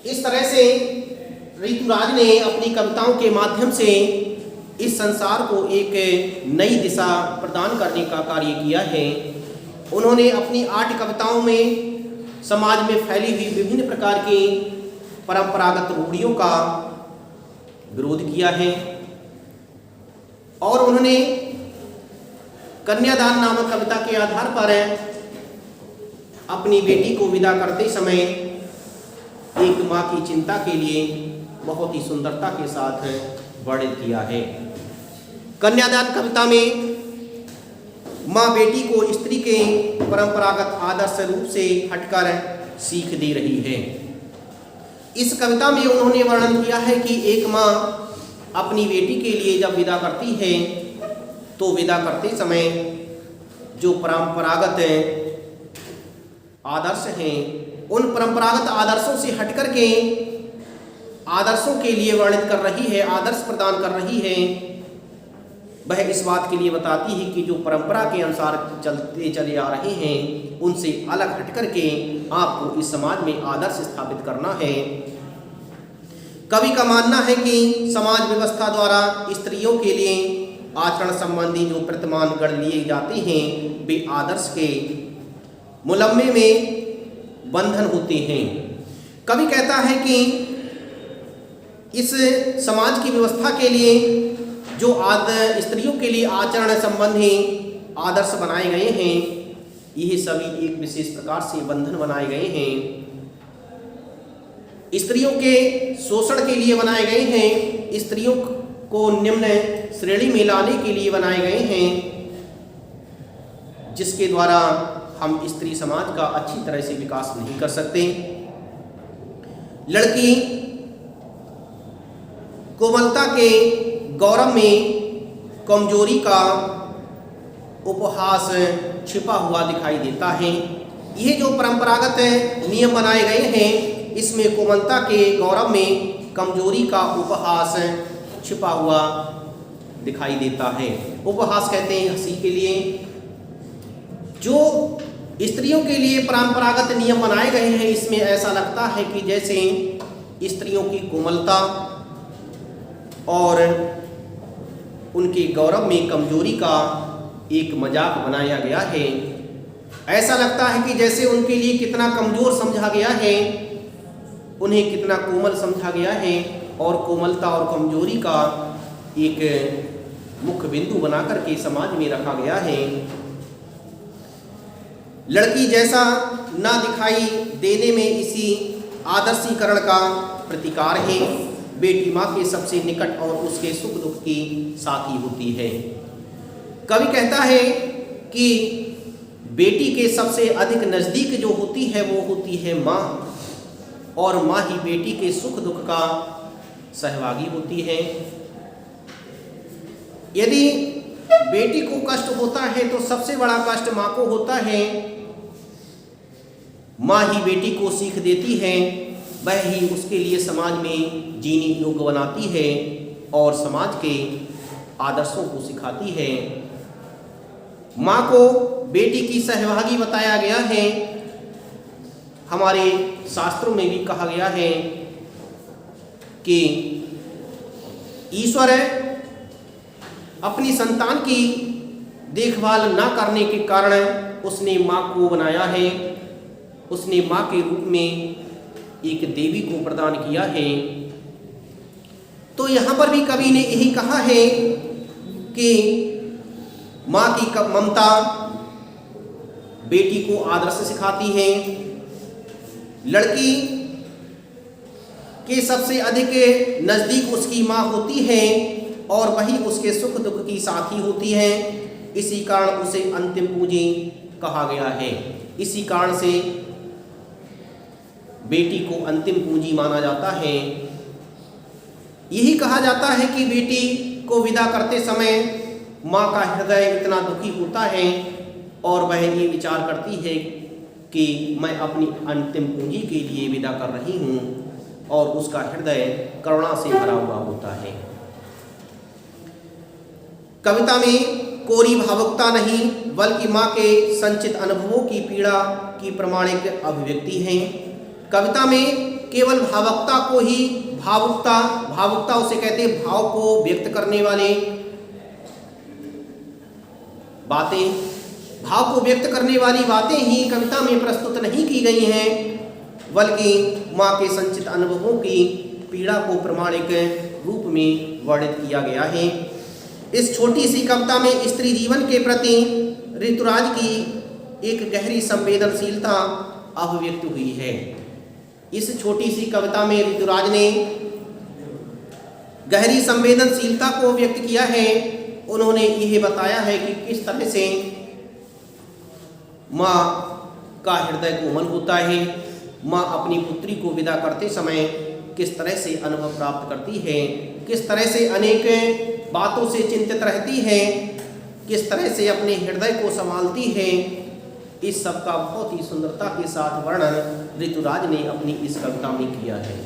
इस तरह से ऋतुराज ने अपनी कविताओं के माध्यम से इस संसार को एक नई दिशा प्रदान करने का कार्य किया है। उन्होंने अपनी 8 कविताओं में समाज में फैली हुई विभिन्न प्रकार की परंपरागत रूढ़ियों का विरोध किया है और उन्होंने कन्यादान नामक कविता के आधार पर अपनी बेटी को विदा करते समय एक माँ की चिंता के लिए बहुत ही सुंदरता के साथ वर्णित किया है। कन्यादान कविता में माँ बेटी को स्त्री के परंपरागत आदर्श रूप से हटकर सीख दे रही है। इस कविता में उन्होंने वर्णन किया है कि एक माँ अपनी बेटी के लिए जब विदा करती है तो विदा करते समय जो परंपरागत आदर्श हैं उन परंपरागत आदर्शों से हटकर के आदर्शों के लिए वर्णित कर रही है, आदर्श प्रदान कर रही है। वह इस बात के लिए बताती है कि जो परंपरा के अनुसार चलते चले आ रहे हैं उनसे अलग हटकर के आपको इस समाज में आदर्श स्थापित करना है। कवि का मानना है कि समाज व्यवस्था द्वारा स्त्रियों के लिए आचरण संबंधी जो प्रतिमान गढ़ लिए जाते हैं वे आदर्श के मुलम्मे में बंधन होते हैं। कवि कहता है कि इस समाज की व्यवस्था के लिए जो स्त्रियों के लिए आचरण संबंधी आदर्श बनाए गए हैं यह सभी एक विशेष प्रकार से बंधन बनाए गए हैं, स्त्रियों के शोषण के लिए बनाए गए हैं, स्त्रियों को निम्न श्रेणी में लाने के लिए बनाए गए हैं, जिसके द्वारा हम स्त्री समाज का अच्छी तरह से विकास नहीं कर सकते। लड़की कोमलता के गौरव में कमजोरी का उपहास छिपा हुआ दिखाई देता है। ये जो परंपरागत नियम बनाए गए हैं इसमें कोमलता के गौरव में कमजोरी का उपहास छिपा हुआ दिखाई देता है। उपहास कहते हैं हंसी के लिए। जो स्त्रियों के लिए परंपरागत नियम बनाए गए हैं इसमें ऐसा लगता है कि जैसे स्त्रियों की कोमलता और उनके गौरव में कमजोरी का एक मजाक बनाया गया है। ऐसा लगता है कि जैसे उनके लिए कितना कमजोर समझा गया है, उन्हें कितना कोमल समझा गया है और कोमलता और कमजोरी का एक मुख्य बिंदु बनाकर के समाज में रखा गया है। लड़की जैसा ना दिखाई देने में इसी आदर्शीकरण का प्रतिकार है। बेटी माँ के सबसे निकट और उसके सुख दुख की साथी होती है। कवि कहता है कि बेटी के सबसे अधिक नज़दीक जो होती है वो होती है माँ, और माँ ही बेटी के सुख दुख का सहभागी होती है। यदि बेटी को कष्ट होता है तो सबसे बड़ा कष्ट माँ को होता है। माँ ही बेटी को सीख देती है, वह ही उसके लिए समाज में जीने योग्य बनाती है और समाज के आदर्शों को सिखाती है। माँ को बेटी की सहभागी बताया गया है। हमारे शास्त्रों में भी कहा गया है कि ईश्वर अपनी संतान की देखभाल न करने के कारण उसने माँ को बनाया है। उसने माँ के रूप में एक देवी को प्रदान किया है। तो यहाँ पर भी कवि ने यही कहा है कि माँ की ममता बेटी को आदर्श सिखाती है। लड़की के सबसे अधिक नज़दीक उसकी माँ होती है और वही उसके सुख दुख की साथी होती है। इसी कारण उसे अंतिम पूंजी कहा गया है। इसी कारण से बेटी को अंतिम पूंजी माना जाता है। यही कहा जाता है कि बेटी को विदा करते समय माँ का हृदय इतना दुखी होता है और वह ये विचार करती है कि मैं अपनी अंतिम पूंजी के लिए विदा कर रही हूँ, और उसका हृदय करुणा से भरा हुआ होता है। कविता में कोरी भावुकता नहीं बल्कि माँ के संचित अनुभवों की पीड़ा की प्रामाणिक अभिव्यक्ति है। कविता में केवल भावुकता को ही भावुकता उसे कहते हैं भाव को व्यक्त करने वाले बातें, भाव को व्यक्त करने वाली बातें ही कविता में प्रस्तुत नहीं की गई हैं, बल्कि माँ के संचित अनुभवों की पीड़ा को प्रमाणिक रूप में वर्णित किया गया है। इस छोटी सी कविता में स्त्री जीवन के प्रति ऋतुराज की एक गहरी संवेदनशीलता अभिव्यक्त हुई है। इस छोटी सी कविता में ऋतुराज ने गहरी संवेदनशीलता को व्यक्त किया है। उन्होंने यह बताया है कि किस तरह से माँ का हृदय कोमल होता है, माँ अपनी पुत्री को विदा करते समय किस तरह से अनुभव प्राप्त करती है, किस तरह से अनेक बातों से चिंतित रहती है, किस तरह से अपने हृदय को संभालती है। इस सब का बहुत ही सुंदरता के साथ वर्णन ऋतुराज ने अपनी इस कविता में किया है।